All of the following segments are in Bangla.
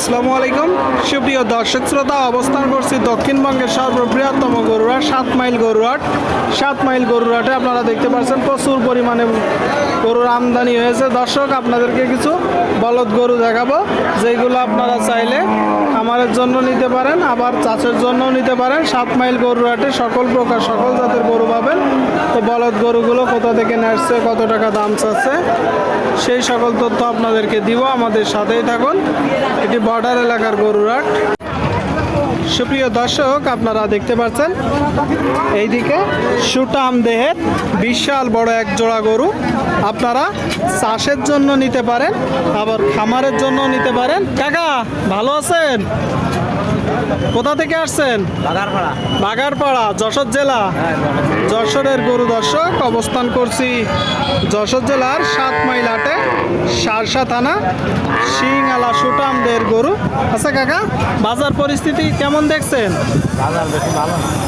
আসসালামু আলাইকুম সুপ্রিয় দর্শক শ্রোতা, অবস্থান করছি দক্ষিণবঙ্গের সর্ববৃহত্তম গরুহাট 7 মাইল গরুহাট। 7 মাইল গরুহাটে আপনারা দেখতে পাচ্ছেন প্রচুর পরিমাণে গরুর আমদানি হয়েছে। দর্শক, আপনাদেরকে কিছু বলদ গরু দেখাবো, যেগুলো আপনারা চাইলে খামারের জন্য নিতে পারেন, আবার চাষের জন্য নিতে পারেন। 7 মাইল গরুহাটে সকল প্রকার সকল জাতের গরু পাবেন। তো বলদ গরুগুলো কোথা থেকে নেসছে, কত টাকা দাম চাচ্ছে, সেই সকল তথ্য আপনাদেরকে দিব। আমাদের সাথেই থাকুন। এটি বর্ডার এলাকার গরুহাট। সুপ্রিয় দর্শক, আপনারা দেখতে পাচ্ছেন এইদিকে সুটাম দেহের বিশাল বড় এক জোড়া গরু। আপনারা চাষের জন্য নিতে পারেন, আবার খামারের জন্য নিতে পারেন। কাকা ভালো আছেন? কোথা থেকে আসছেন? বাগারপাড়া, যশোর জেলা। যশোরের গরু। দর্শক, অবস্থান করছি যশোর জেলার 7 মাইল হাটে, সারসা থানা, সিংআলা সুটামদের গরু। আচ্ছা কাকা, বাজার পরিস্থিতি কেমন দেখছেন?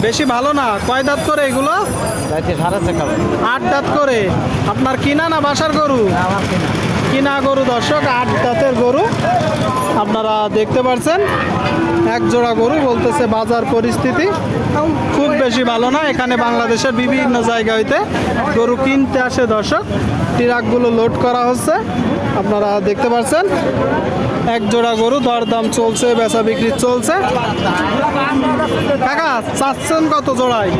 বেশি ভালো না। কয় দাঁত করে এগুলো? 8 দাঁত করে। আপনার কিনা না বাসার গরু? কিনা গরু। দর্শক, 8 দাঁতের গরু আপনারা দেখতে পাচ্ছেন। এক জোড়া গরু। বলতেছে বাজার পরিস্থিতি খুব বেশি ভালো না। এখানে বাংলাদেশের বিভিন্ন জায়গা হইতে গরু কিনতে আসে। দর্শক, ট্রাকগুলো লোড করা হচ্ছে, আপনারা দেখতে পাচ্ছেন। এক জোড়া গরু, দরদাম চলছে, বেচা বিক্রি চলছে। কাকা চাচ্ছেন কত জোড়ায়?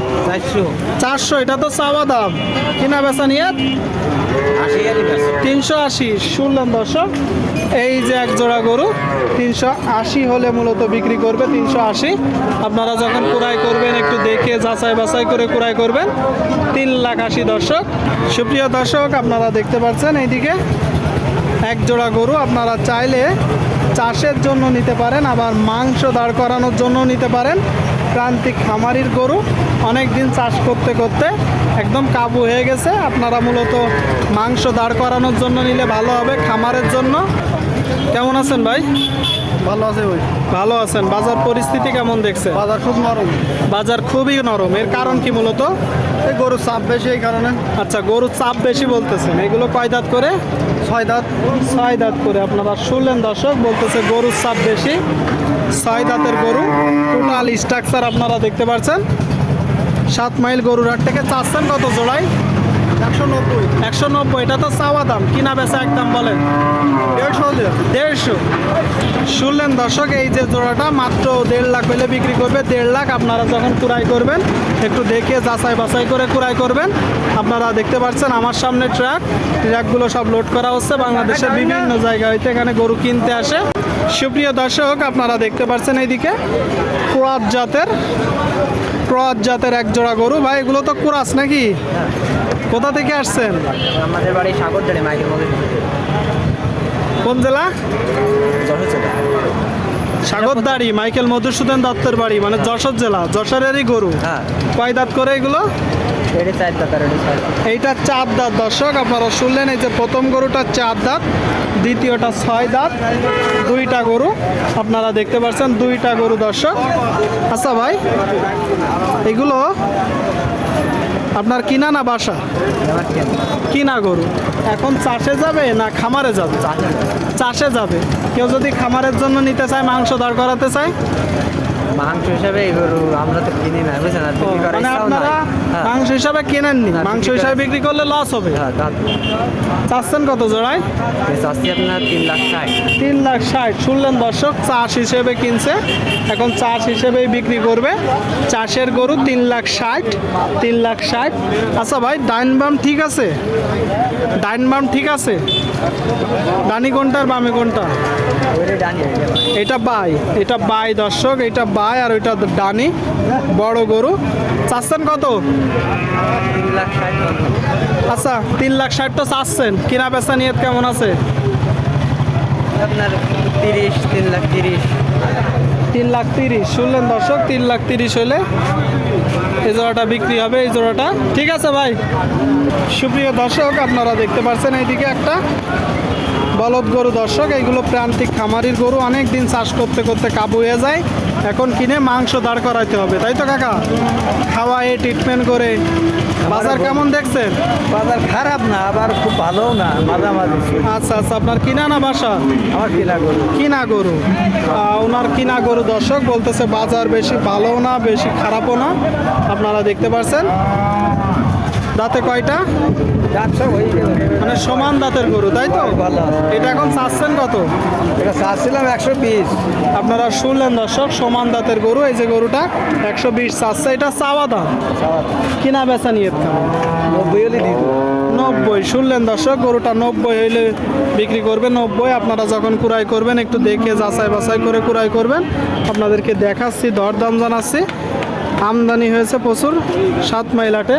400। এটা তো চাওয়া দাম, কিনা বেচা নিয়ে 380। শুনলেন দর্শক, এই যে এক জোড়া গরু 380 হলে মূলত বিক্রি করবে। 380 আপনারা যখন ক্রয় করবেন একটু দেখে যাচাই বাছাই করে ক্রয় করবেন। 380,000। দর্শক, সুপ্রিয় দর্শক, আপনারা দেখতে পাচ্ছেন এইদিকে এক জোড়া গরু। আপনারা চাইলে চাষের জন্য নিতে পারেন, আবার মাংস দাঁড় করানোর জন্য নিতে পারেন। প্রান্তিক খামারির গরু, অনেক দিন চাষ করতে করতে একদম কাবু হয়ে গেছে। আপনারা মূলত মাংস দাঁড় করানোর জন্য নিলে ভালো হবে, খামারের জন্য। কেমন আছেন ভাই? ভালো আছে ভাই। ভালো আছেন। বাজার পরিস্থিতি কেমন দেখছে? বাজার খুব নরম। বাজার খুবই নরম। এর কারণ কি মূলত? এই গরুর চাপ বেশি, এই কারণে। আচ্ছা, গরুর চাপ বেশি বলতেছেন। এগুলো কয় দাঁত করে? 6 দাঁত। 6 দাঁত করে। আপনারা শুনলেন দর্শক, বলতেছে গরুর চাপ বেশি। 6 দাঁতের গরু। টোটাল স্ট্রাকচার আপনারা দেখতে পাচ্ছেন। 7 মাইল গরুর হাট থেকে চাচ্ছেন কত জোড়ায়? 190। 190। এটা তো চাওয়া দাম, কিনা বেচা একদম বলেন? 150। শুনলেন দর্শক, এই যে জোড়াটা মাত্র 1.5 লাখ হলে বিক্রি করবে। 1.5 লাখ। আপনারা যখন ক্রয় করবেন একটু দেখে যাচাই বাছাই করে ক্রয় করবেন। আপনারা দেখতে পাচ্ছেন আমার সামনে ট্রাকগুলো সব লোড করা হচ্ছে। বাংলাদেশের বিভিন্ন জায়গা হইতে এখানে গরু কিনতে আসে। সুপ্রিয় দর্শক, আপনারা দেখতে পাচ্ছেন এইদিকে ক্রস জাতের এক জোড়া গরু। ভাই এগুলো তো ক্রস নাকি? কোথা থেকে আসছেন? আমাদের বাড়ি সাগরদাড়ি, মাইকেল মধুসূদন। কোন জেলা? যশোর জেলা। সাগরদাড়ি, মাইকেল মধুসূদন দত্তের বাড়ি, মানে যশোর জেলা। যশোরেরই গরু। হ্যাঁ। কয় দাঁত করে এগুলো? এটা 4 দাঁত আর এটা 6 দাঁত। এইটা 4 দাঁত। দর্শক, আপনারা শুনলেন, এই যে প্রথম গরুটা 4 দাঁত, দ্বিতীয়টা 6 দাঁত। 2টা গরু আপনারা দেখতে পাচ্ছেন, 2টা গরু। দর্শক, আচ্ছা ভাই, এগুলো আপনার কিনা না বাসা? আমার কেনা। কিনা গরু। এখন চাষে যাবে না খামারে যাবে? চাষে যাবে। কেউ যদি খামারের জন্য নিতে চায়, মাংস দাঁড় করাতে চায়, মাংস হিসাবে এই গরু আমরা তো কিনি না, বুঝছেন? আর বিক্রি করার মানে ইচ্ছাও আপনারা নাই। হ্যাঁ। মাংস হিসাবে কেনেননি, না, মাংস বিক্রি হিসাবে বিক্রি করলে লস হবে। হ্যাঁ, চাচ্ছেন কত জোড়ায়? চাচ্ছি আপনার 3,60,000। 3,60,000। শুনলেন দর্শক, চাষ হিসেবে কিনছে, এখন চাষ হিসেবেই বিক্রি করবে। চাষের গরু 3,60,000। 3,60,000। আচ্ছা ভাই, ডাইন বাম ঠিক আছে? ডাইন বাম ঠিক আছে? ডানি কোনটা আর বামে কোনটা? ওইটা ডানি, ওইটা বাম। এটা বাই, এটা বাই। দর্শক, এটা বাই আর ওইটা ডানি। বড় গরু। চাচ্ছেন কত? 3,60,000। আচ্ছা, 3,60,000 তো চাচ্ছেন। কিনা বেচা নিয়ত কেমন আছে? আপনার 30, 3,30,000। 3,30,000। শুনলেন দর্শক, 3,30,000 হলে এই জোড়াটা বিক্রি হবে। এই জোড়াটা ঠিক আছে ভাই। সুপ্রিয় দর্শক, আপনারা দেখতে পাচ্ছেন এইদিকে একটা বলদ গরু দর্শক, এইগুলো প্রান্তিক খামারির গরু, অনেক দিন চাষ করতে করতে কাবু হয়ে যায়, এখন কিনে মাংস দাঁড় করাইতে হবে, তাই তো কাকা? খাওয়ায়ে ট্রিটমেন্ট করে বাজার কেমন দেখছেন? বাজার খারাপ না, আবার খুব ভালোও না, মাঝামাঝি। আচ্ছা আচ্ছা, আপনার কিনা না বাসা? আমার কিনা গরু। কিনা গরু, ওনার কিনা গরু দর্শক, বলতেছে বাজার বেশি ভালোও না বেশি খারাপও না, আপনারা দেখতে পাচ্ছেন। দাঁতে কয়টা? যাচ্ছে ওই মানে সমান দাঁতের গরু, তাই তো? ভালো আছে। এটা এখন চাচ্ছেন কত? এটা চাচ্ছিলাম 120। আপনারা শুনলেন দর্শক, সমান দাঁতের গরু, এই যে গরুটা 120 চাচ্ছে, এটা চাওয়া দাম, কিনা বেচা নিয়ে 90 হলে দিত। 90 শুনলেন দর্শক, গরুটা 90 হইলে বিক্রি করবে। 90 আপনারা যখন কুড়াই করবেন একটু দেখে যাচাই বাছাই করে কুড়াই করবেন। আপনাদেরকে দেখাচ্ছি, দরদাম জানাচ্ছি। আমদানি হয়েছে প্রচুর 7 মাইল হাটে।